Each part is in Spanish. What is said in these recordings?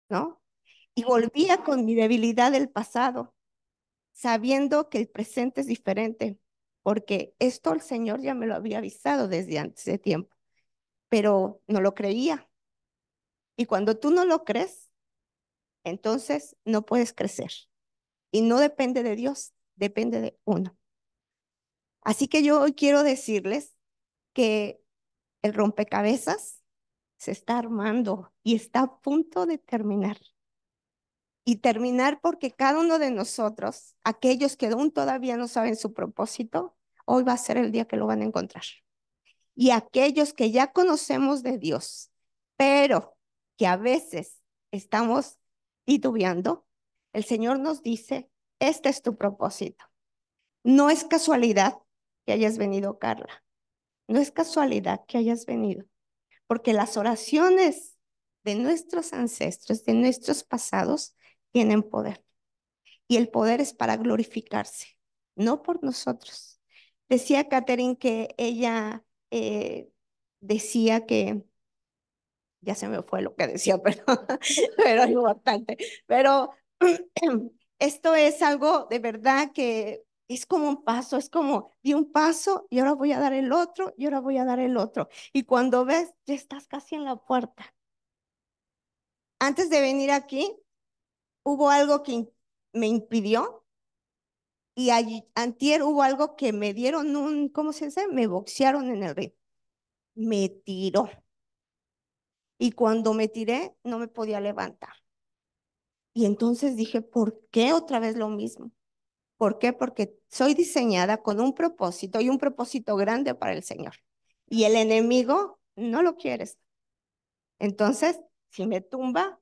¿no? Y volvía con mi debilidad del pasado, sabiendo que el presente es diferente, porque esto el Señor ya me lo había avisado desde antes de tiempo, pero no lo creía. Y cuando tú no lo crees, entonces no puedes crecer. Y no depende de Dios, depende de uno. Así que yo hoy quiero decirles que el rompecabezas se está armando y está a punto de terminar. Y terminar porque cada uno de nosotros, aquellos que aún todavía no saben su propósito, hoy va a ser el día que lo van a encontrar. Y aquellos que ya conocemos de Dios, pero que a veces estamos titubeando, el Señor nos dice, este es tu propósito. No es casualidad que hayas venido, Carla. No es casualidad que hayas venido, porque las oraciones de nuestros ancestros, de nuestros pasados, tienen poder. Y el poder es para glorificarse, no por nosotros. Decía Catherine que ella decía que, ya se me fue lo que decía, pero es importante. Pero esto es algo de verdad que es como un paso, es como di un paso y ahora voy a dar el otro y ahora voy a dar el otro. Y cuando ves, ya estás casi en la puerta. Antes de venir aquí, hubo algo que me impidió y allí, antier hubo algo que me dieron un, ¿cómo se dice? Me boxearon en el ring. Me tiró. Y cuando me tiré, no me podía levantar. Y entonces dije, ¿por qué otra vez lo mismo? ¿Por qué? Porque soy diseñada con un propósito y un propósito grande para el Señor. Y el enemigo no lo quieres. Entonces, si me tumba,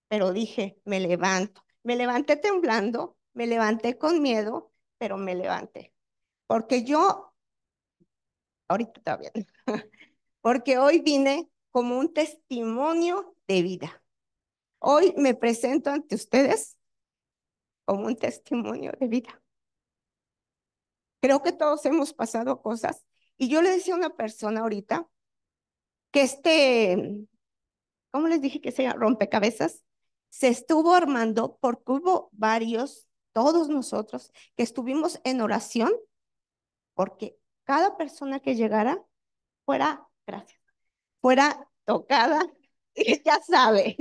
pero dije, me levanto. Me levanté temblando, me levanté con miedo, pero me levanté. Porque yo, ahorita todavía, porque hoy vine como un testimonio de vida. Hoy me presento ante ustedes como un testimonio de vida. Creo que todos hemos pasado cosas. Y yo le decía a una persona ahorita que ¿cómo les dije que se llama? Rompecabezas, se estuvo armando porque hubo varios, todos nosotros, que estuvimos en oración porque cada persona que llegara fuera, gracias, fuera tocada, y ya sabe.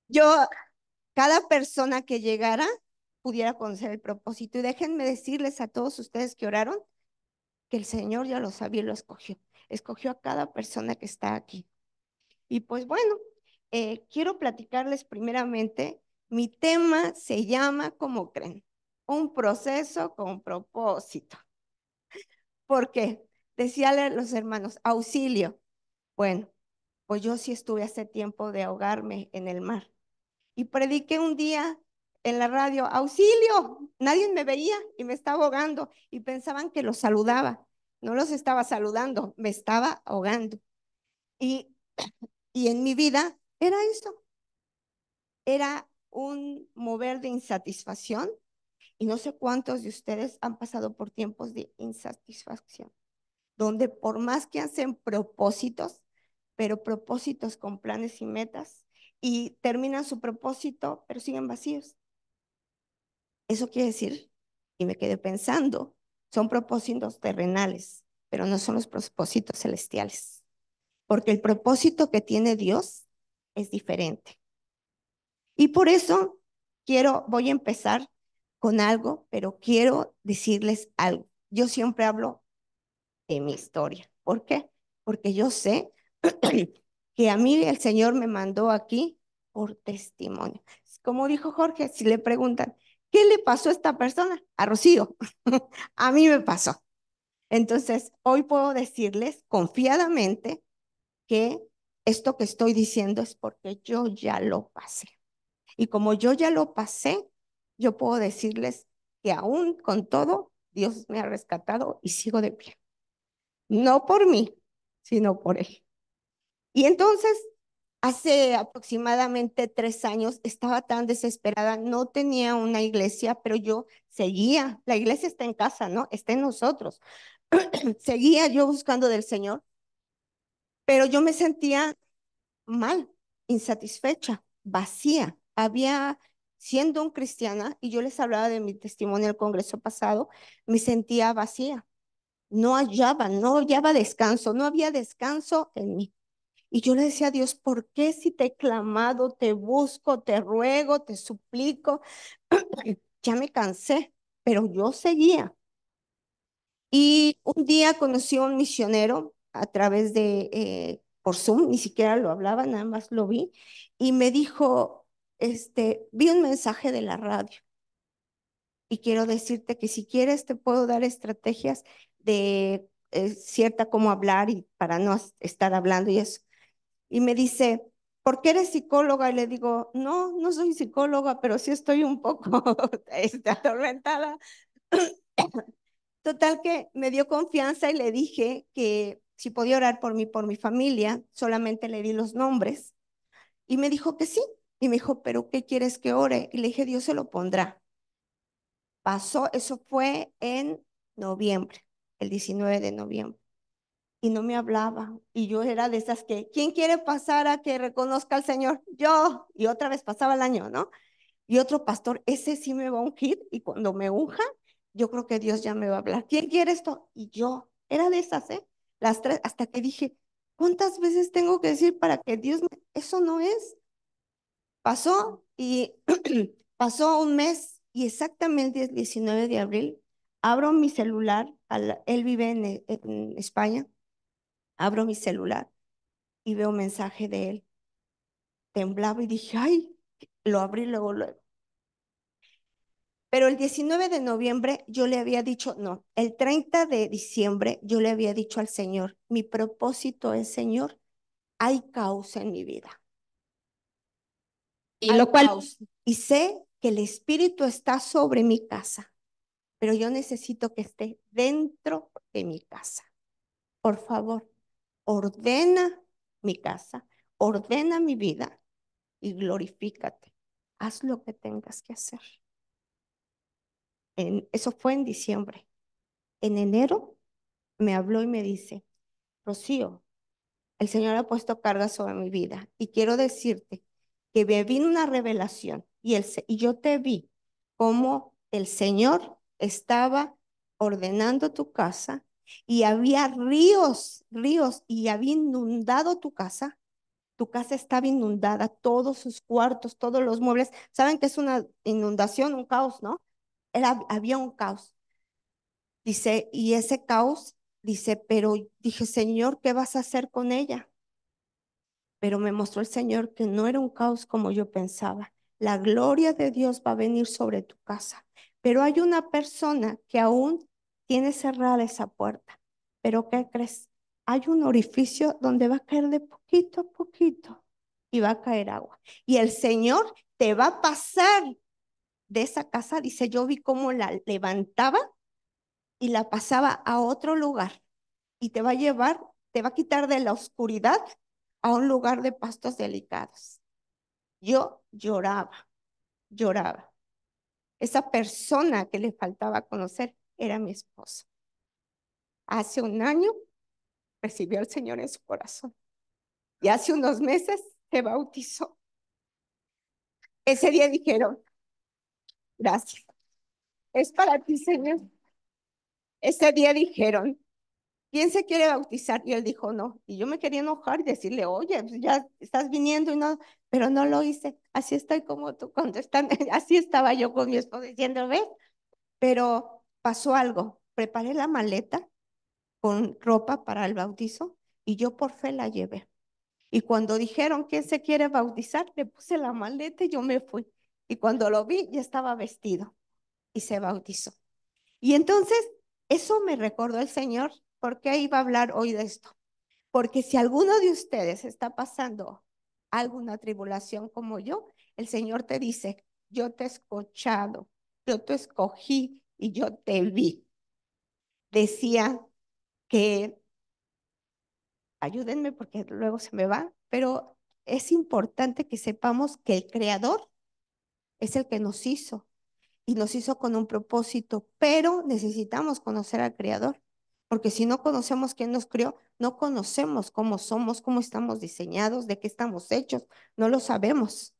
Yo, cada persona que llegara pudiera conocer el propósito. Y déjenme decirles a todos ustedes que oraron que el Señor ya lo sabía y lo escogió. Escogió a cada persona que está aquí. Y pues bueno, quiero platicarles primeramente, mi tema se llama, ¿cómo creen? Un proceso con propósito. ¿Por qué? Decíale a los hermanos, auxilio. Bueno, pues yo sí estuve hace tiempo de ahogarme en el mar. Y prediqué un día en la radio, auxilio, nadie me veía y me estaba ahogando y pensaban que los saludaba. No los estaba saludando, me estaba ahogando. Y, y en mi vida era eso, era un mover de insatisfacción y no sé cuántos de ustedes han pasado por tiempos de insatisfacción, donde por más que hacen propósitos, pero propósitos con planes y metas, y terminan su propósito, pero siguen vacíos. Eso quiere decir, y me quedé pensando, son propósitos terrenales, pero no son los propósitos celestiales, porque el propósito que tiene Dios es diferente. Y por eso voy a empezar con algo, pero quiero decirles algo. Yo siempre hablo de mi historia. ¿Por qué? Porque yo sé que a mí el Señor me mandó aquí por testimonio. Como dijo Jorge, si le preguntan, ¿qué le pasó a esta persona? A Rocío. A mí me pasó. Entonces, hoy puedo decirles confiadamente que esto que estoy diciendo es porque yo ya lo pasé. Y como yo ya lo pasé, yo puedo decirles que aún con todo, Dios me ha rescatado y sigo de pie. No por mí, sino por Él. Y entonces, hace aproximadamente 3 años, estaba tan desesperada, no tenía una iglesia, pero yo seguía. La iglesia está en casa, ¿no? Está en nosotros. Seguía yo buscando del Señor. pero yo me sentía mal, insatisfecha, vacía. Siendo un cristiana, y yo les hablaba de mi testimonio en el congreso pasado, me sentía vacía. No hallaba descanso, no había descanso en mí. Y yo le decía a Dios, ¿por qué si te he clamado, te busco, te ruego, te suplico? Ya me cansé, pero yo seguía. Y un día conocí a un misionero a través por Zoom, ni siquiera lo hablaba, nada más lo vi, y me dijo, vi un mensaje de la radio y quiero decirte que si quieres te puedo dar estrategias de cierta cómo hablar y para no estar hablando y eso. Y me dice, ¿por qué eres psicóloga? Y le digo, no, no soy psicóloga, pero sí estoy un poco atormentada. Total que me dio confianza y le dije que si podía orar por mí, por mi familia, solamente le di los nombres. Y me dijo que sí. Y me dijo, ¿pero qué quieres que ore? Y le dije, Dios se lo pondrá. Pasó, eso fue en noviembre, el 19 de noviembre. Y no me hablaba. Y yo era de esas que, ¿quién quiere pasar a que reconozca al Señor? Yo. Y otra vez pasaba el año, ¿no? Y otro pastor, ese sí me va a ungir y cuando me unja, yo creo que Dios ya me va a hablar. ¿Quién quiere esto? Y yo, era de esas, ¿eh? Las tres, hasta que dije, ¿cuántas veces tengo que decir para que Dios me... Eso no es. Pasó y pasó un mes y exactamente el 19 de abril abro mi celular, él vive en España, abro mi celular y veo un mensaje de él. Temblaba y dije, ay, lo abrí luego, luego. Pero el 19 de noviembre yo le había dicho, no, el 30 de diciembre yo le había dicho al Señor, mi propósito es, Señor, hay caos en mi vida, Y hay lo cual, caos. Y sé que el Espíritu está sobre mi casa, pero yo necesito que esté dentro de mi casa. Por favor, ordena mi casa, ordena mi vida y glorifícate. Haz lo que tengas que hacer. Eso fue en diciembre. En enero me habló y me dice, Rocío, el Señor ha puesto carga sobre mi vida y quiero decirte que me vino una revelación y yo te vi como el Señor estaba ordenando tu casa y había ríos, ríos y había inundado tu casa. Tu casa estaba inundada, todos sus cuartos, todos los muebles. ¿Saben qué es una inundación, un caos, no? Había un caos. Dice, y ese caos, dice, pero dije, Señor, ¿qué vas a hacer con ella? Pero me mostró el Señor que no era un caos como yo pensaba. La gloria de Dios va a venir sobre tu casa. Pero hay una persona que aún tiene cerrada esa puerta. Pero ¿qué crees? Hay un orificio donde va a caer de poquito a poquito y va a caer agua. Y el Señor te va a pasar de esa casa. Dice, yo vi cómo la levantaba y la pasaba a otro lugar y te va a llevar, te va a quitar de la oscuridad a un lugar de pastos delicados. Yo lloraba, lloraba. Esa persona que le faltaba conocer era mi esposo. Hace un año recibió al Señor en su corazón y hace unos meses se bautizó. Ese día dijeron, gracias, es para ti, Señor. Ese día dijeron, ¿quién se quiere bautizar? Y él dijo, no. Y yo me quería enojar y decirle, oye, pues ya estás viniendo y no, pero no lo hice. Así estoy como tú contestando. Así estaba yo con mi esposo diciendo, ¿ves? Pero pasó algo. Preparé la maleta con ropa para el bautizo y yo por fe la llevé. Y cuando dijeron, ¿quién se quiere bautizar? Le puse la maleta y yo me fui. Y cuando lo vi, ya estaba vestido y se bautizó. Y entonces, eso me recordó el Señor, porque iba a hablar hoy de esto. Porque si alguno de ustedes está pasando alguna tribulación como yo, el Señor te dice, yo te he escuchado, yo te escogí y yo te vi. Decía que, ayúdenme porque luego se me va, pero es importante que sepamos que el Creador es el que nos hizo y nos hizo con un propósito, pero necesitamos conocer al Creador, porque si no conocemos quién nos crió, no conocemos cómo somos, cómo estamos diseñados, de qué estamos hechos, no lo sabemos.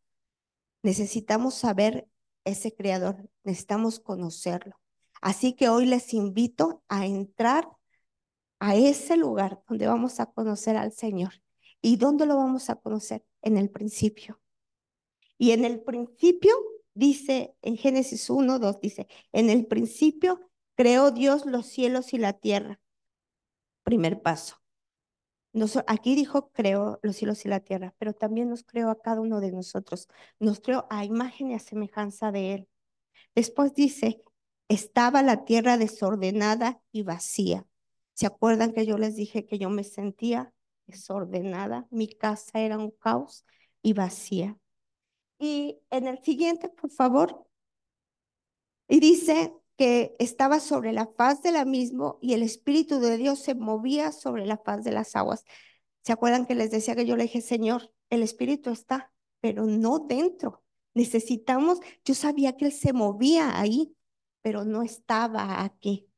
Necesitamos saber ese creador, necesitamos conocerlo. Así que hoy les invito a entrar a ese lugar donde vamos a conocer al Señor. ¿Y dónde lo vamos a conocer? En el principio. Y en el principio, dice en Génesis 1:2, dice, en el principio creó Dios los cielos y la tierra. Primer paso. Aquí dijo creó los cielos y la tierra, pero también nos creó a cada uno de nosotros. Nos creó a imagen y a semejanza de Él. Después dice, estaba la tierra desordenada y vacía. ¿Se acuerdan que yo les dije que yo me sentía desordenada? Mi casa era un caos y vacía. Y en el siguiente, por favor, y dice que estaba sobre la faz de la misma y el Espíritu de Dios se movía sobre la faz de las aguas. ¿Se acuerdan que les decía que yo le dije, Señor, el Espíritu está, pero no dentro? Necesitamos, yo sabía que Él se movía ahí, pero no estaba aquí.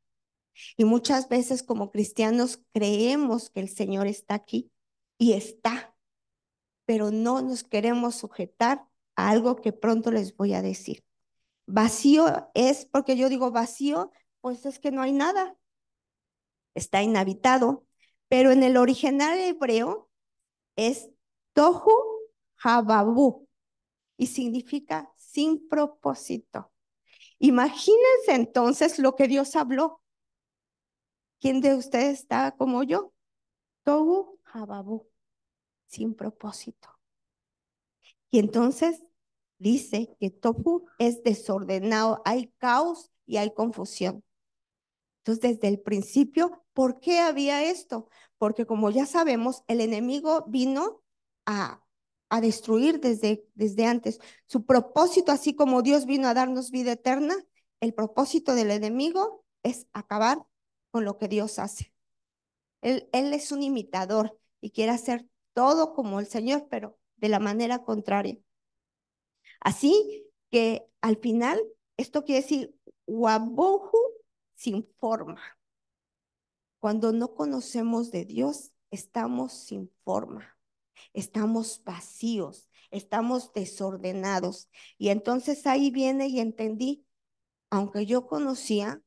Y muchas veces como cristianos creemos que el Señor está aquí y está, pero no nos queremos sujetar a algo que pronto les voy a decir. Vacío es, porque yo digo vacío, pues es que no hay nada, está inhabitado, pero en el original hebreo es tohu hababu y significa sin propósito. Imagínense entonces lo que Dios habló. ¿Quién de ustedes está como yo? Tohu hababu, sin propósito. Y entonces dice que tohu es desordenado, hay caos y hay confusión. Entonces, desde el principio, ¿por qué había esto? Porque como ya sabemos, el enemigo vino a, a destruir desde antes. Su propósito, así como Dios vino a darnos vida eterna, el propósito del enemigo es acabar con lo que Dios hace. Él es un imitador y quiere hacer todo como el Señor, pero de la manera contraria. Así que al final, esto quiere decir, wabohu sin forma. Cuando no conocemos de Dios, estamos sin forma, estamos vacíos, estamos desordenados. Y entonces ahí viene y entendí, aunque yo conocía,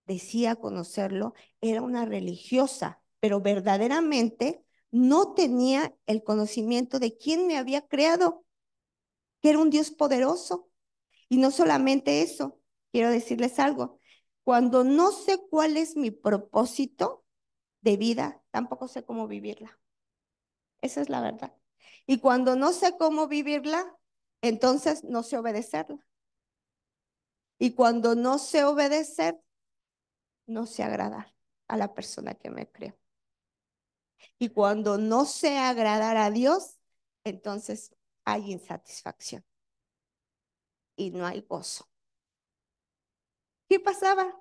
decía conocerlo, era una religiosa, pero verdaderamente no tenía el conocimiento de quién me había creado, que era un Dios poderoso. Y no solamente eso, quiero decirles algo, cuando no sé cuál es mi propósito, de vida, tampoco sé cómo vivirla. Esa es la verdad. Y cuando no sé cómo vivirla, entonces no sé obedecerla. Y cuando no sé obedecer, no sé agradar a la persona que me creó. Y cuando no sé agradar a Dios, entonces hay insatisfacción y no hay gozo. ¿Qué pasaba?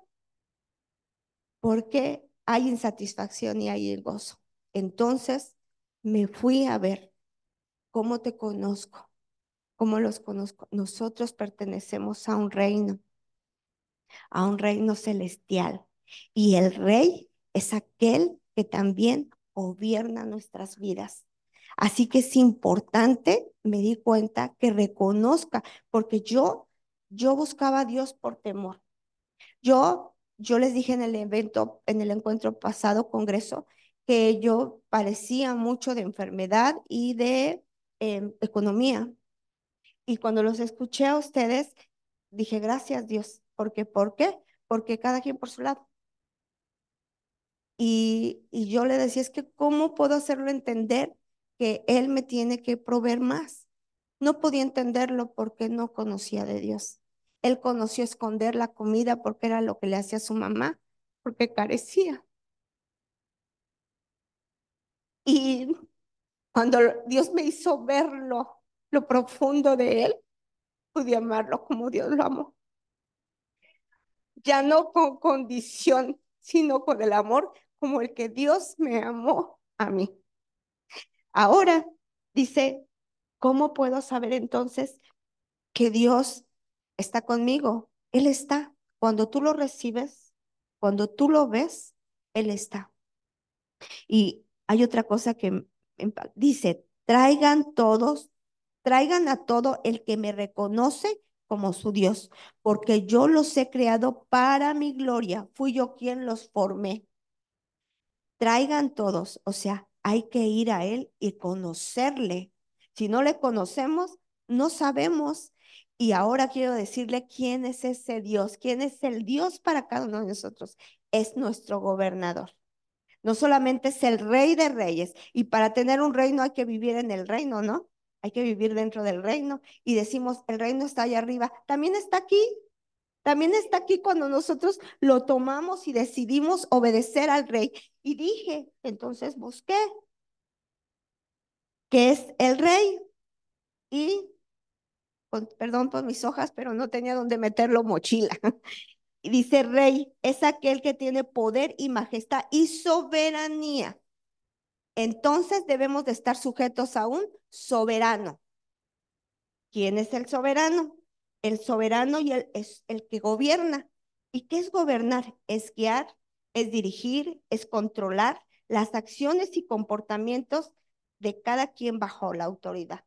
¿Por qué hay insatisfacción y hay gozo? Entonces me fui a ver cómo te conozco. ¿Cómo los conozco? Nosotros pertenecemos a un reino celestial. Y el rey es aquel que también gobierna nuestras vidas. Así que es importante, me di cuenta, que reconozca, porque yo buscaba a Dios por temor. Yo les dije en el evento, en el encuentro pasado, congreso, que yo padecía mucho de enfermedad y de economía. Y cuando los escuché a ustedes, dije, gracias Dios, porque ¿por qué? Porque cada quien por su lado. Y yo le decía, es que ¿cómo puedo hacerlo entender que Él me tiene que proveer más? No podía entenderlo porque no conocía de Dios. Él conoció esconder la comida porque era lo que le hacía a su mamá, porque carecía. Y cuando Dios me hizo verlo, lo profundo de Él, pude amarlo como Dios lo amó. Ya no con condición, sino con el amor como el que Dios me amó a mí. Ahora dice, ¿cómo puedo saber entonces que Dios está conmigo? Él está. Cuando tú lo recibes, cuando tú lo ves, Él está. Y hay otra cosa que dice, traigan a todo el que me reconoce como su Dios, porque yo los he creado para mi gloria, fui yo quien los formé. Traigan todos, o sea, hay que ir a Él y conocerle. Si no le conocemos, no sabemos. Y ahora quiero decirle quién es ese Dios, quién es el Dios para cada uno de nosotros. Es nuestro gobernador. No solamente es el rey de reyes. Y para tener un reino hay que vivir en el reino, ¿no? Hay que vivir dentro del reino. Y decimos, el reino está allá arriba. También está aquí. También está aquí cuando nosotros lo tomamos y decidimos obedecer al rey. Y dije, entonces busqué, ¿qué es el rey? Y, perdón por mis hojas, pero no tenía donde meterlo mochila. Y dice, rey es aquel que tiene poder y majestad y soberanía. Entonces debemos de estar sujetos a un soberano. ¿Quién es el soberano? El soberano es el que gobierna. ¿Y qué es gobernar? Es guiar, es dirigir, es controlar las acciones y comportamientos de cada quien bajo la autoridad.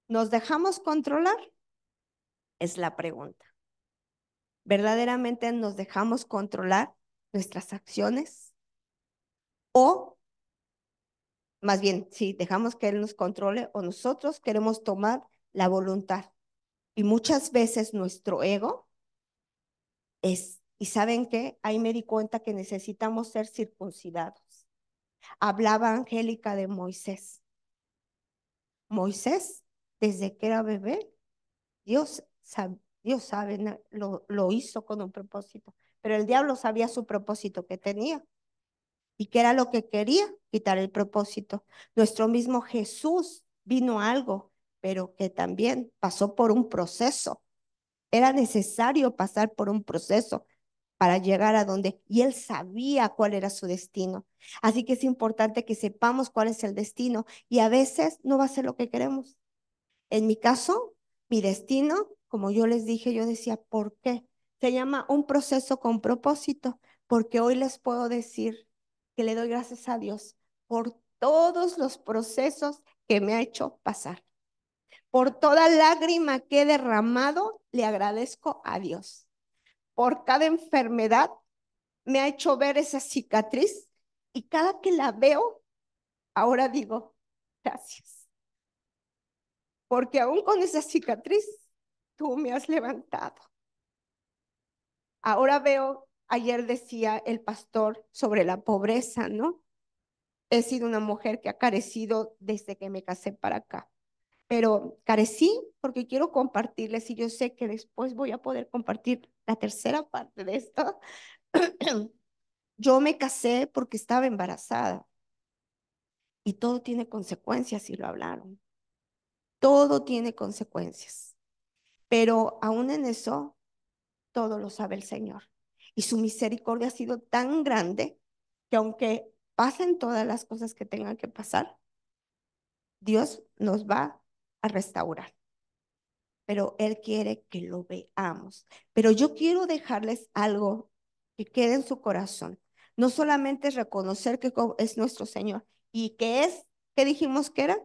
¿Nos dejamos controlar? Es la pregunta. ¿Verdaderamente nos dejamos controlar nuestras acciones? O más bien, si dejamos que Él nos controle o nosotros queremos tomar la voluntad. Y muchas veces nuestro ego y ¿saben qué? Ahí me di cuenta que necesitamos ser circuncidados. Hablaba Angélica de Moisés. Moisés, desde que era bebé, Dios sabe, ¿no? lo hizo con un propósito, pero el diablo sabía su propósito que tenía. ¿Y qué era lo que quería? Quitar el propósito. Nuestro mismo Jesús vino a algo, pero que también pasó por un proceso. Era necesario pasar por un proceso para llegar a donde, y él sabía cuál era su destino. Así que es importante que sepamos cuál es el destino y a veces no va a ser lo que queremos. En mi caso, mi destino, como yo les dije, yo decía, ¿por qué? Se llama un proceso con propósito, porque hoy les puedo decir que le doy gracias a Dios por todos los procesos que me ha hecho pasar. Por toda lágrima que he derramado, le agradezco a Dios. Por cada enfermedad me ha hecho ver esa cicatriz y cada que la veo, ahora digo, gracias, porque aún con esa cicatriz, tú me has levantado. Ahora veo, ayer decía el pastor sobre la pobreza, ¿no? He sido una mujer que ha carecido desde que me casé para acá, pero carecí porque quiero compartirles y yo sé que después voy a poder compartir la tercera parte de esto. Yo me casé porque estaba embarazada y todo tiene consecuencias y lo hablaron. Todo tiene consecuencias, pero aún en eso, todo lo sabe el Señor. Y su misericordia ha sido tan grande que aunque pasen todas las cosas que tengan que pasar, Dios nos va a restaurar. Pero Él quiere que lo veamos. Pero yo quiero dejarles algo que quede en su corazón. No solamente es reconocer que es nuestro Señor y que es, ¿qué dijimos que era?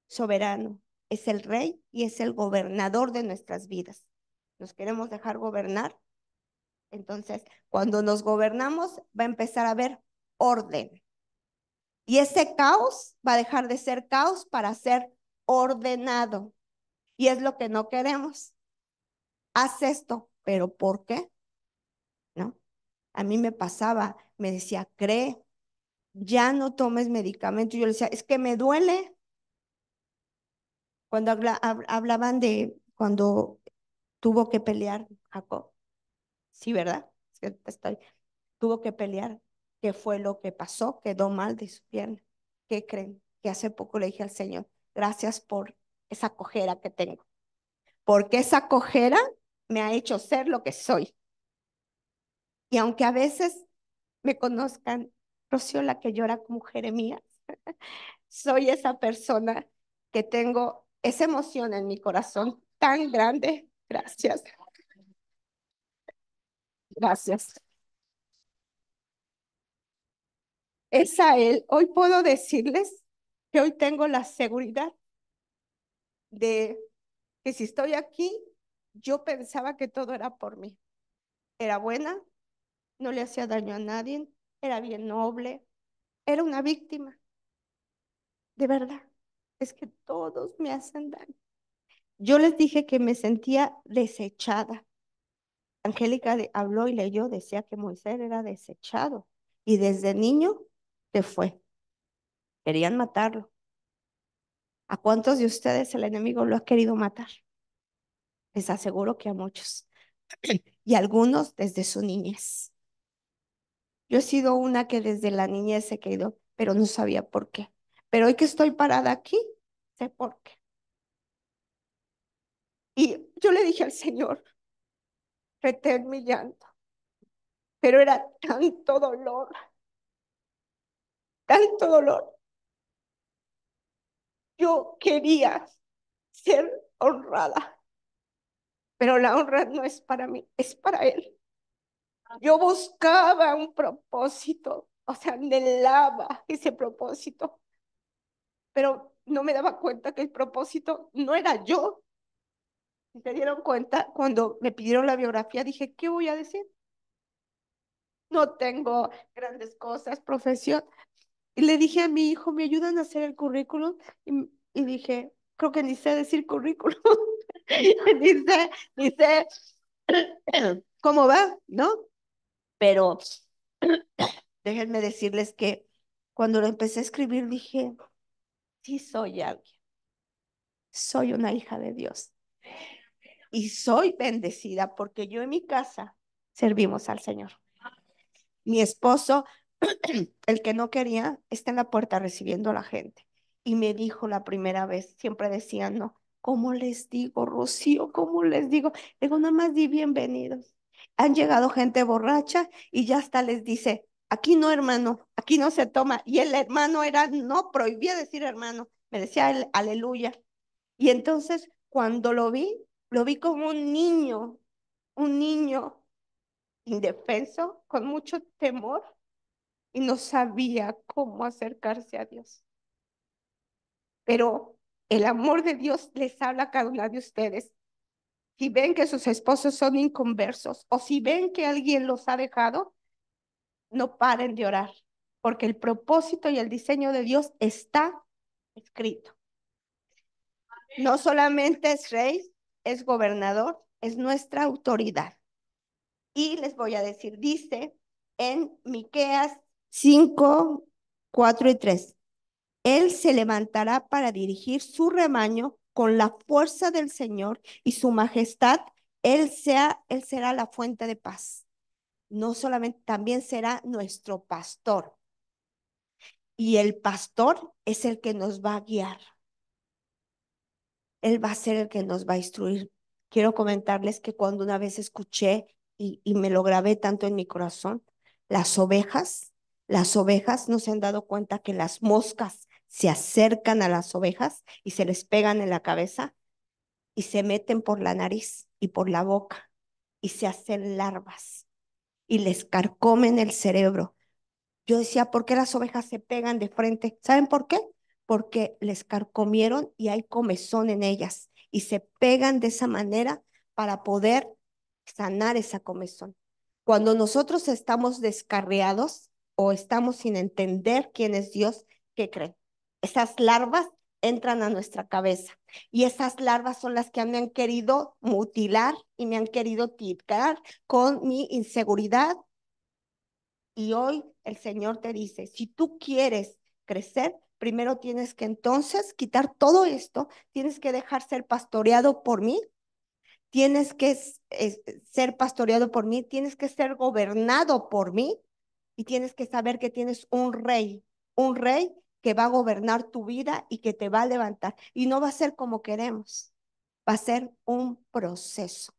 Soberano, es el rey y es el gobernador de nuestras vidas. Nos queremos dejar gobernar. Entonces, cuando nos gobernamos, va a empezar a haber orden. Y ese caos va a dejar de ser caos para ser ordenado. Y es lo que no queremos. Haz esto, pero ¿por qué? ¿No? A mí me pasaba, me decía, cree, ya no tomes medicamento. Yo le decía, es que me duele. Cuando hablaban de cuando tuvo que pelear Jacob. Sí, ¿verdad? Es que tuvo que pelear. ¿Qué fue lo que pasó? Quedó mal de su pierna. ¿Qué creen? Que hace poco le dije al Señor, gracias por esa cojera que tengo. Porque esa cojera me ha hecho ser lo que soy. Y aunque a veces me conozcan, Rocío la que llora como Jeremías, soy esa persona que tengo esa emoción en mi corazón tan grande. Gracias, gracias. es a Él. Hoy puedo decirles que hoy tengo la seguridad de que si estoy aquí, yo pensaba que todo era por mí. Era buena, no le hacía daño a nadie, era bien noble, era una víctima, de verdad. Es que todos me hacen daño. Yo les dije que me sentía desechada. Angélica habló y leyó, decía que Moisés era desechado y desde niño se fue. Querían matarlo. ¿A cuántos de ustedes el enemigo lo ha querido matar? Les aseguro que a muchos. Y algunos desde su niñez. Yo he sido una que desde la niñez he querido, pero no sabía por qué. Pero hoy que estoy parada aquí, sé por qué. Y yo le dije al Señor, retén mi llanto, pero era tanto dolor. Yo quería ser honrada, pero la honra no es para mí, es para Él. Yo buscaba un propósito, o sea, anhelaba ese propósito, pero no me daba cuenta que el propósito no era yo. Si se dieron cuenta, cuando me pidieron la biografía, dije, ¿qué voy a decir? No tengo grandes cosas, profesión. Y le dije a mi hijo, ¿me ayudan a hacer el currículum? Y dije, creo que ni sé decir currículum. Dice, dice, ¿cómo va? ¿No? Pero déjenme decirles que cuando lo empecé a escribir dije, sí soy alguien, soy una hija de Dios y soy bendecida porque yo en mi casa servimos al Señor. Mi esposo, el que no quería, está en la puerta recibiendo a la gente y me dijo la primera vez, siempre decía, no, ¿cómo les digo, Rocío? ¿Cómo les digo? Digo, nada más di bienvenidos. Han llegado gente borracha y ya hasta les dice, aquí no, hermano, aquí no se toma. Y el hermano era, no, prohibía decir hermano, me decía el aleluya. Y entonces cuando lo vi como un niño indefenso, con mucho temor y no sabía cómo acercarse a Dios. Pero el amor de Dios les habla a cada una de ustedes. Si ven que sus esposos son inconversos o si ven que alguien los ha dejado, no paren de orar, porque el propósito y el diseño de Dios está escrito. No solamente es rey, es gobernador, es nuestra autoridad. Y les voy a decir, dice en Miqueas 5, 4 y 3. Él se levantará para dirigir su rebaño con la fuerza del Señor y su majestad. Él será la fuente de paz. No solamente, también será nuestro pastor. Y el pastor es el que nos va a guiar. Él va a ser el que nos va a instruir. Quiero comentarles que cuando una vez escuché y me lo grabé tanto en mi corazón, las ovejas, las ovejas no se han dado cuenta que las moscas se acercan a las ovejas y se les pegan en la cabeza y se meten por la nariz y por la boca y se hacen larvas y les carcomen el cerebro. Yo decía, ¿por qué las ovejas se pegan de frente? ¿Saben por qué? Porque les carcomieron y hay comezón en ellas y se pegan de esa manera para poder sanar esa comezón. Cuando nosotros estamos descarriados o estamos sin entender quién es Dios, ¿qué creen? Esas larvas entran a nuestra cabeza y esas larvas son las que me han querido mutilar y me han querido tirar con mi inseguridad, y hoy el Señor te dice, si tú quieres crecer, primero tienes que entonces quitar todo esto, tienes que dejar ser pastoreado por mí, tienes que ser pastoreado por mí, tienes que ser gobernado por mí y tienes que saber que tienes un rey que va a gobernar tu vida y que te va a levantar. Y no va a ser como queremos, va a ser un proceso.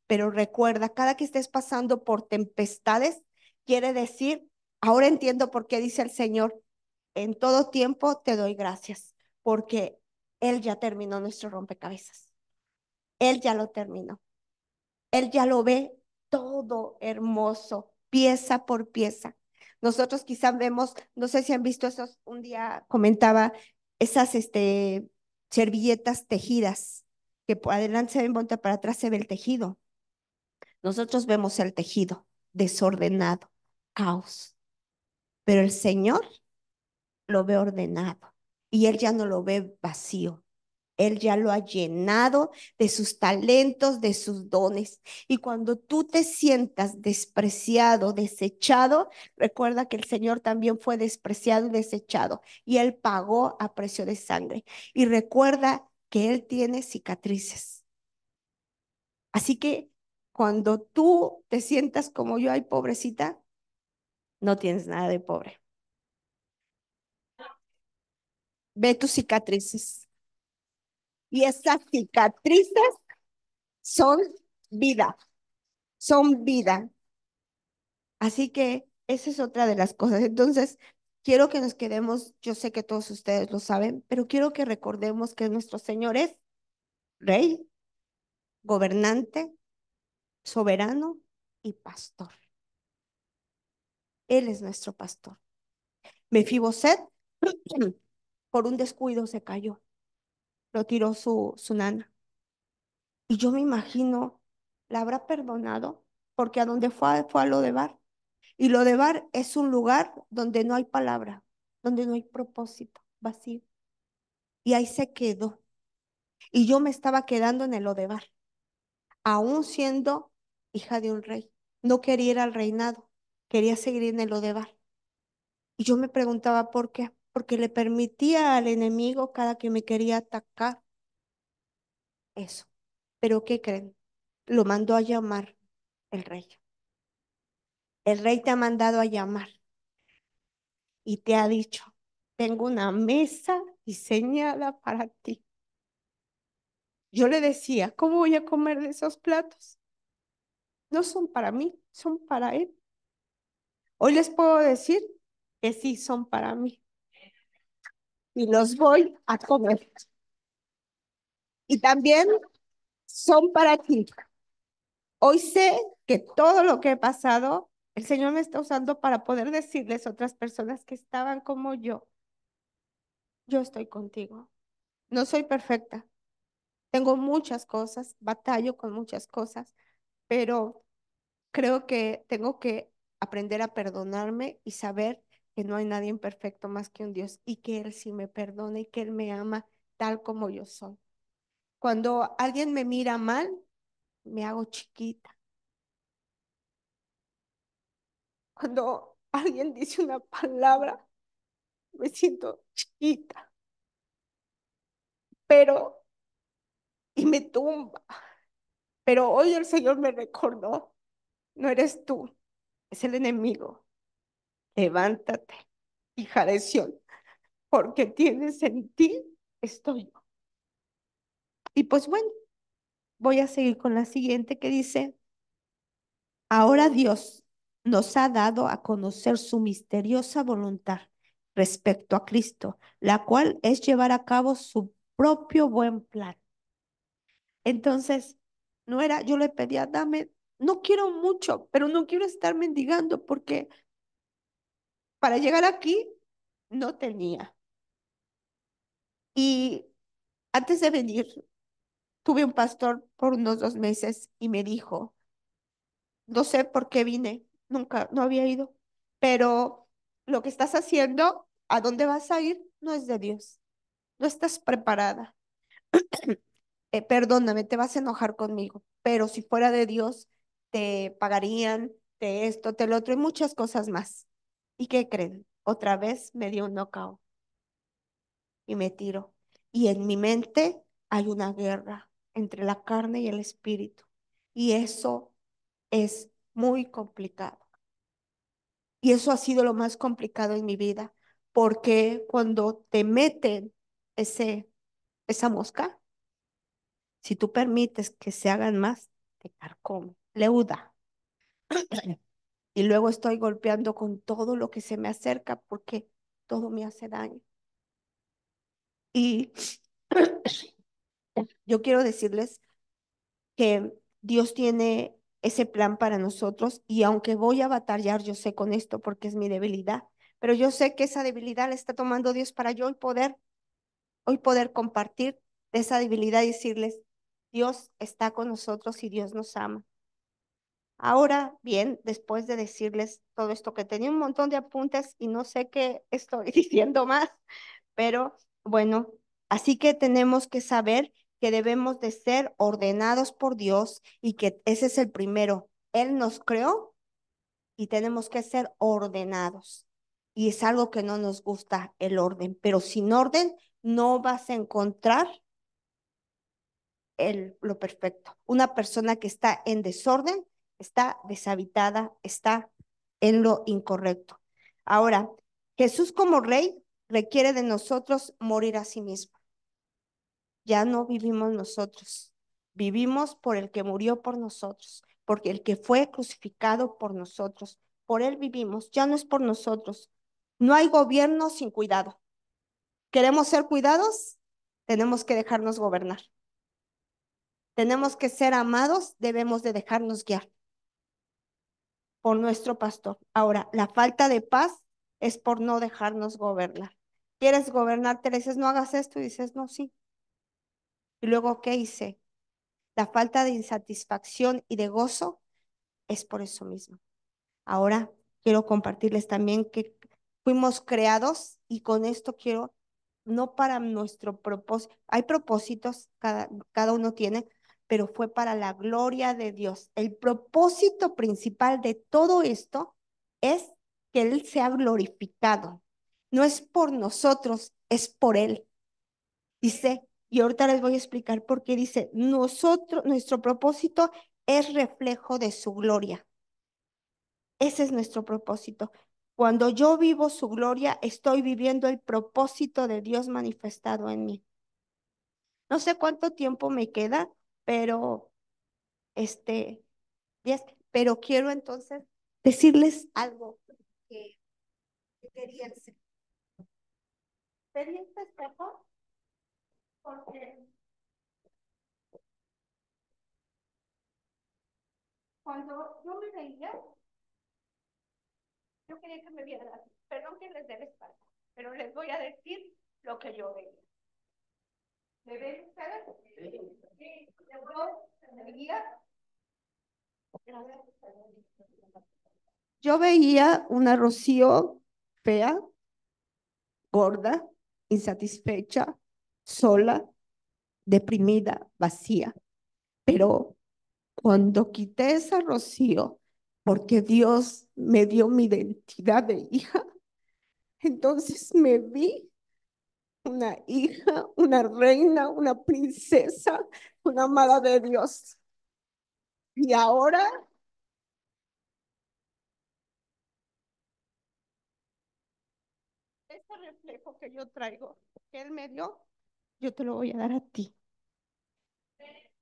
Pero recuerda, cada que estés pasando por tempestades, quiere decir, ahora entiendo por qué dice el Señor, en todo tiempo te doy gracias, porque Él ya terminó nuestro rompecabezas. Él ya lo terminó. Él ya lo ve todo hermoso, pieza por pieza. Nosotros quizás vemos, no sé si han visto esos, un día comentaba, esas servilletas tejidas, que por adelante se ven bonita, para atrás se ve el tejido. Nosotros vemos el tejido desordenado, caos, pero el Señor lo ve ordenado y Él ya no lo ve vacío. Él ya lo ha llenado de sus talentos, de sus dones. Y cuando tú te sientas despreciado, desechado, recuerda que el Señor también fue despreciado y desechado. Y Él pagó a precio de sangre. Y recuerda que Él tiene cicatrices. Así que cuando tú te sientas como yo, ay, pobrecita, no tienes nada de pobre. Ve tus cicatrices. Y esas cicatrices son vida, son vida. Así que esa es otra de las cosas. Entonces, quiero que nos quedemos, yo sé que todos ustedes lo saben, pero quiero que recordemos que nuestro Señor es Rey, gobernante, soberano y pastor. Él es nuestro pastor. Mefiboset, por un descuido, se cayó, lo tiró su nana. Y yo me imagino, la habrá perdonado, porque a donde fue a Lodebar. Y Lodebar es un lugar donde no hay palabra, donde no hay propósito, vacío. Y ahí se quedó. Y yo me estaba quedando en el Lodebar, aún siendo hija de un rey. No quería ir al reinado, quería seguir en el Lodebar. Y yo me preguntaba por qué, porque le permitía al enemigo cada que me quería atacar eso. Pero ¿qué creen? Lo mandó a llamar el rey. El rey te ha mandado a llamar y te ha dicho, tengo una mesa diseñada para ti. Yo le decía, ¿cómo voy a comer de esos platos? No son para mí, son para él. Hoy les puedo decir que sí son para mí y los voy a comer. Y también son para ti. Hoy sé que todo lo que he pasado, el Señor me está usando para poder decirles a otras personas que estaban como yo estoy contigo. No soy perfecta. Tengo muchas cosas, batallo con muchas cosas, pero creo que tengo que aprender a perdonarme y saber que no hay nadie perfecto más que un Dios y que Él sí me perdona y que Él me ama tal como yo soy. Cuando alguien me mira mal, me hago chiquita. Cuando alguien dice una palabra, me siento chiquita, pero y me tumba. Pero hoy el Señor me recordó, no eres tú, es el enemigo. Levántate, hija de Sión, porque tienes en ti, estoy yo. Y pues bueno, voy a seguir con la siguiente que dice, ahora Dios nos ha dado a conocer su misteriosa voluntad respecto a Cristo, la cual es llevar a cabo su propio buen plan. Entonces, no era, yo le pedía, dame, no quiero mucho, pero no quiero estar mendigando porque para llegar aquí no tenía. Y antes de venir, tuve un pastor por unos 2 meses y me dijo, no sé por qué vine, nunca, no había ido, pero lo que estás haciendo, a dónde vas a ir, no es de Dios, no estás preparada. Perdóname, te vas a enojar conmigo, pero si fuera de Dios, te pagarían de esto, de lo otro y muchas cosas más. ¿Y qué creen? Otra vez me dio un knockout y me tiro. Y en mi mente hay una guerra entre la carne y el espíritu. Y eso es muy complicado. Y eso ha sido lo más complicado en mi vida, porque cuando te meten esa mosca, si tú permites que se hagan más, te carcome, leuda. Y luego estoy golpeando con todo lo que se me acerca porque todo me hace daño. Y yo quiero decirles que Dios tiene ese plan para nosotros y aunque voy a batallar, yo sé con esto porque es mi debilidad, pero yo sé que esa debilidad la está tomando Dios para yo hoy poder compartir de esa debilidad y decirles, Dios está con nosotros y Dios nos ama. Ahora bien, después de decirles todo esto, que tenía un montón de apuntes y no sé qué estoy diciendo más, pero bueno, así que tenemos que saber que debemos de ser ordenados por Dios y que ese es el primero. Él nos creó y tenemos que ser ordenados. Y es algo que no nos gusta el orden, pero sin orden no vas a encontrar lo perfecto. Una persona que está en desorden está deshabitada, está en lo incorrecto. Ahora, Jesús como rey requiere de nosotros morir a sí mismo. Ya no vivimos nosotros, vivimos por el que murió por nosotros, porque el que fue crucificado por nosotros, por él vivimos, ya no es por nosotros. No hay gobierno sin cuidado. ¿Queremos ser cuidados? Tenemos que dejarnos gobernar. Tenemos que ser amados, debemos de dejarnos guiar por nuestro pastor. Ahora, la falta de paz es por no dejarnos gobernar. ¿Quieres gobernar? Te le dices, no hagas esto y dices, no, sí. Y luego, ¿qué hice? La falta de insatisfacción y de gozo es por eso mismo. Ahora quiero compartirles también que fuimos creados y con esto quiero, no para nuestro propósito, hay propósitos, cada uno tiene, pero fue para la gloria de Dios. El propósito principal de todo esto es que Él sea glorificado. No es por nosotros, es por Él. Dice, y ahorita les voy a explicar por qué dice, nuestro propósito es reflejo de su gloria. Ese es nuestro propósito. Cuando yo vivo su gloria, estoy viviendo el propósito de Dios manifestado en mí. No sé cuánto tiempo me queda, pero este, yes, pero quiero entonces decirles algo que, que quería hacer. Pedí este espejo porque cuando yo me veía, yo quería que me vieran así. Perdón que les dé la espalda, pero les voy a decir lo que yo veía. ¿Me ven ustedes? Sí. ¿Me veía? Yo veía una Rocío fea, gorda, insatisfecha, sola, deprimida, vacía. Pero cuando quité esa Rocío, porque Dios me dio mi identidad de hija, entonces me vi una hija, una reina, una princesa, una amada de Dios. Y ahora, ese reflejo que yo traigo, que Él me dio, yo te lo voy a dar a ti.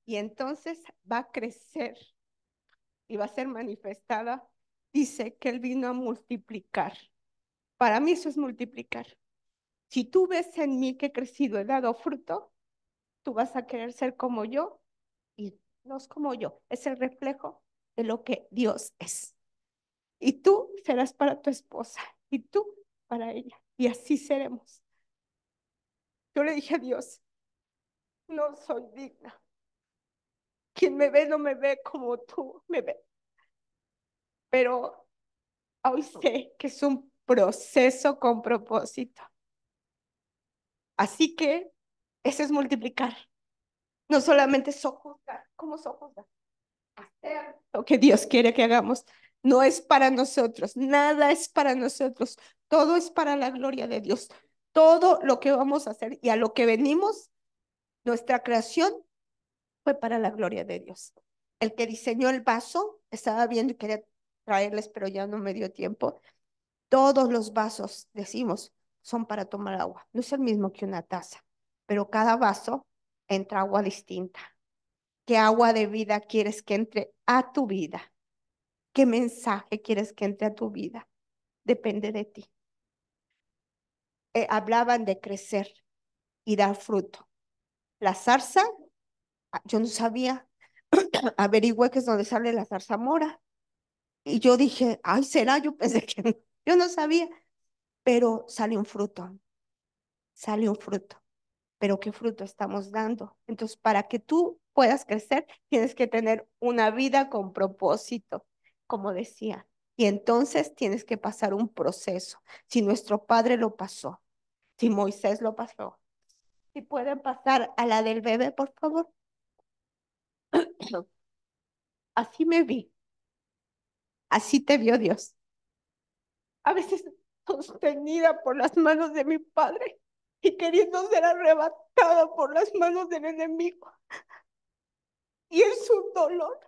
Y entonces va a crecer y va a ser manifestada. Dice que Él vino a multiplicar. Para mí eso es multiplicar. Si tú ves en mí que he crecido, he dado fruto, tú vas a querer ser como yo y no es como yo, es el reflejo de lo que Dios es. Y tú serás para tu esposa y tú para ella. Y así seremos. Yo le dije a Dios, no soy digna. Quien me ve no me ve como tú me ves. Pero hoy sé que es un proceso con propósito. Así que ese es multiplicar. No solamente sojuzgar, ¿cómo sojuzgar? Hacer lo que Dios quiere que hagamos. No es para nosotros, nada es para nosotros. Todo es para la gloria de Dios. Todo lo que vamos a hacer y a lo que venimos, nuestra creación fue para la gloria de Dios. El que diseñó el vaso, estaba viendo y quería traerles, pero ya no me dio tiempo. Todos los vasos, decimos, son para tomar agua. No es el mismo que una taza, pero cada vaso entra agua distinta. ¿Qué agua de vida quieres que entre a tu vida? ¿Qué mensaje quieres que entre a tu vida? Depende de ti. Hablaban de crecer y dar fruto. La zarza, yo no sabía. Averigüé que es donde sale la zarzamora. Y yo dije, ay, ¿será? Yo pensé que no. Yo no sabía, pero sale un fruto. Pero ¿qué fruto estamos dando? Entonces, para que tú puedas crecer, tienes que tener una vida con propósito, como decía. Y entonces tienes que pasar un proceso. Si nuestro padre lo pasó, si Moisés lo pasó, si pueden pasar a la del bebé, por favor. Así me vi, así te vio Dios. A veces sostenida por las manos de mi padre y queriendo ser arrebatada por las manos del enemigo. Y es un dolor.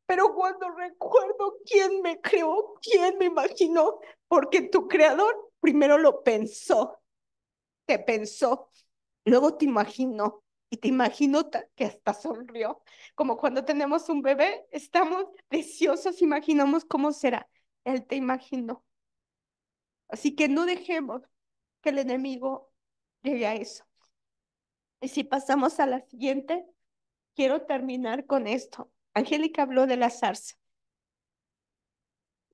Pero cuando recuerdo quién me creó, quién me imaginó, porque tu creador primero lo pensó, te pensó, luego te imaginó y te imaginó que hasta sonrió. Como cuando tenemos un bebé, estamos deseosos, imaginamos cómo será. Él te imaginó. Así que no dejemos que el enemigo llegue a eso. Y si pasamos a la siguiente, quiero terminar con esto. Angélica habló de la zarza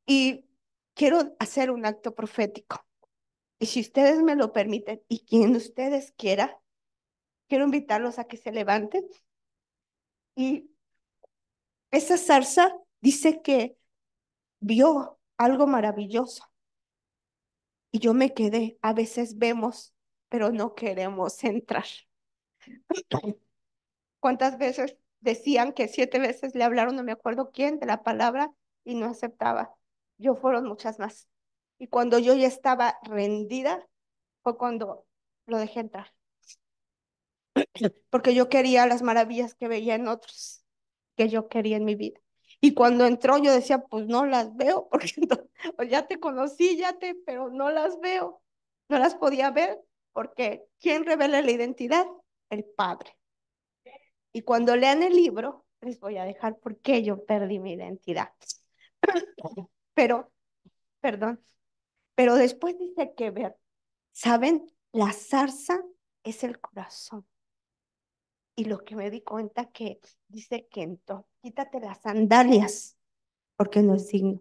y quiero hacer un acto profético. Y si ustedes me lo permiten y quien ustedes quiera, quiero invitarlos a que se levanten. Y esa zarza dice que vio algo maravilloso. Y yo me quedé, a veces vemos, pero no queremos entrar. ¿Cuántas veces decían que 7 veces le hablaron, no me acuerdo quién, de la palabra y no aceptaba? Yo fueron muchas más. Y cuando yo ya estaba rendida, fue cuando lo dejé entrar. Porque yo quería las maravillas que veía en otros, que yo quería en mi vida. Y cuando entró yo decía, pues no las veo, porque pues ya te conocí, pero no las veo. No las podía ver, porque ¿quién revela la identidad? El Padre. Y cuando lean el libro, les voy a dejar por qué yo perdí mi identidad. Pero, perdón, pero después dice que ver, ¿saben? La zarza es el corazón. Y lo que me di cuenta que dice Kento, quítate las sandalias, porque no es digno.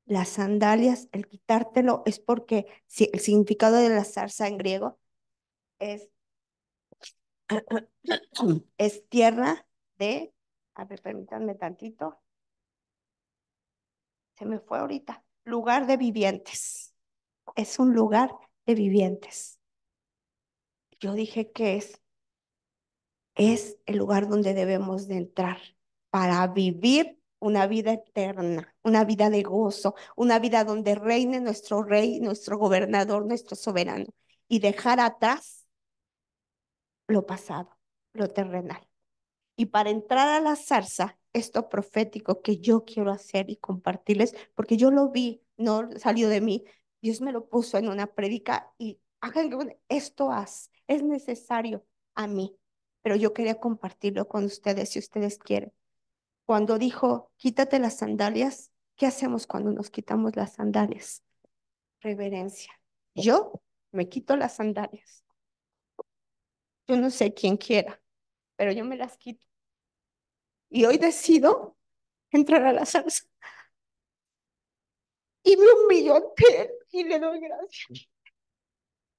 Las sandalias, el quitártelo es porque si, el significado de la zarza en griego es, es tierra de, a ver, permítanme tantito, se me fue ahorita, lugar de vivientes. Es un lugar de vivientes. Yo dije que es el lugar donde debemos de entrar para vivir una vida eterna, una vida de gozo, una vida donde reine nuestro rey, nuestro gobernador, nuestro soberano, y dejar atrás lo pasado, lo terrenal. Y para entrar a la zarza, esto profético que yo quiero hacer y compartirles, porque yo lo vi, no salió de mí, Dios me lo puso en una prédica y hagan que esto es necesario a mí, pero yo quería compartirlo con ustedes si ustedes quieren. Cuando dijo, quítate las sandalias, ¿qué hacemos cuando nos quitamos las sandalias? Reverencia. Yo me quito las sandalias. Yo no sé quién quiera, pero yo me las quito. Y hoy decido entrar a la salsa y me humillo ante él y le doy gracias.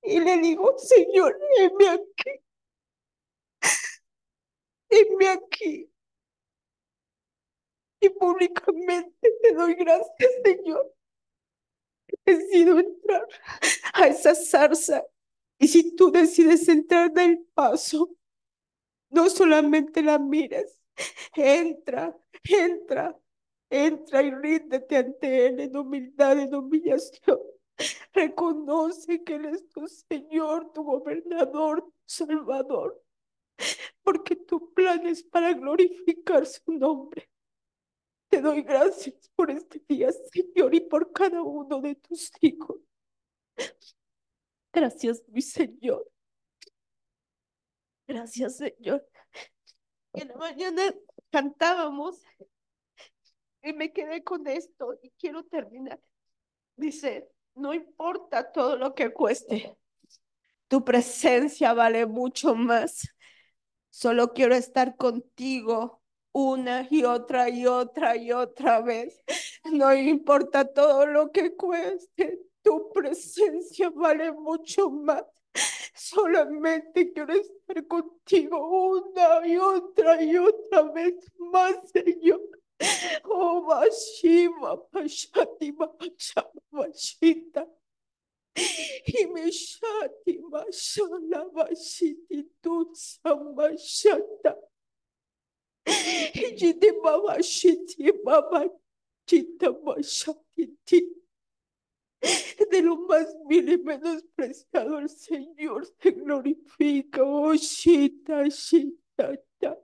Y le digo, Señor, heme aquí. Y públicamente te doy gracias, Señor. Decido entrar a esa zarza. Y si tú decides entrar, da el paso. No solamente la mires, entra, entra, entra y ríndete ante Él en humildad, en humillación. Reconoce que Él es tu Señor, tu gobernador, tu Salvador, porque tu plan es para glorificar su nombre. Te doy gracias por este día, Señor, y por cada uno de tus hijos. Gracias, mi Señor. Gracias, Señor. En la mañana cantábamos y me quedé con esto y quiero terminar. Dice, no importa todo lo que cueste, tu presencia vale mucho más. Solo quiero estar contigo una y otra y otra y otra vez. No importa todo lo que cueste, tu presencia vale mucho más. Solamente quiero estar contigo una y otra vez más, Señor. Oh, Mashima, Mashati, Mashama, Mashita. Y me shati, Mashala, Mashiti, Tusa, Mashata. Jiti, Mama, Shiti, Mama, Chita, Mashati. De lo más vil y menospreciado el Señor se glorifica. Oh, Shita, Shita, ta.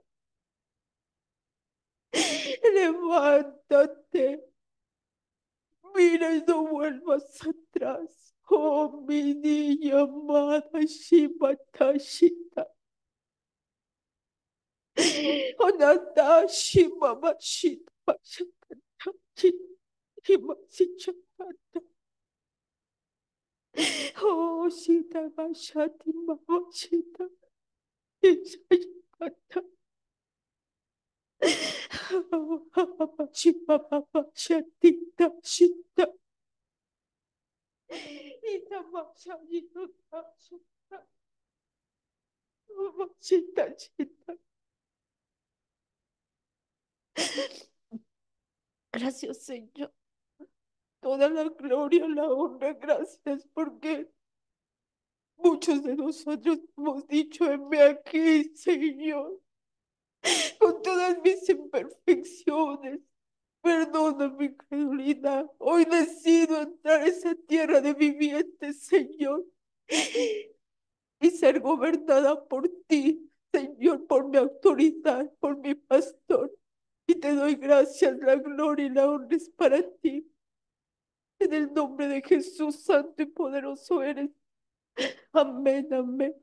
Levántate, mira y no vuelvas atrás. Oh, mi niña amada, Shimata, Shita. Oh, Natashi, Mama, Shita, Mashata, Shita, Shita. Oh, Shita, Mashati, Mama, Shita. Shita. Shatita, shita, ita masha, ita shita, shita, shita. Gracias, Señor. Toda la gloria, la honra, gracias, porque muchos de nosotros hemos dicho, heme aquí, Señor, con todas mis imperfecciones. Perdona mi credulidad. Hoy decido entrar a esa tierra de viviente, Señor, y ser gobernada por ti, Señor, por mi autoridad, por mi pastor. Y te doy gracias, la gloria y la honra es para ti. En el nombre de Jesús, santo y poderoso eres. Amén, amén.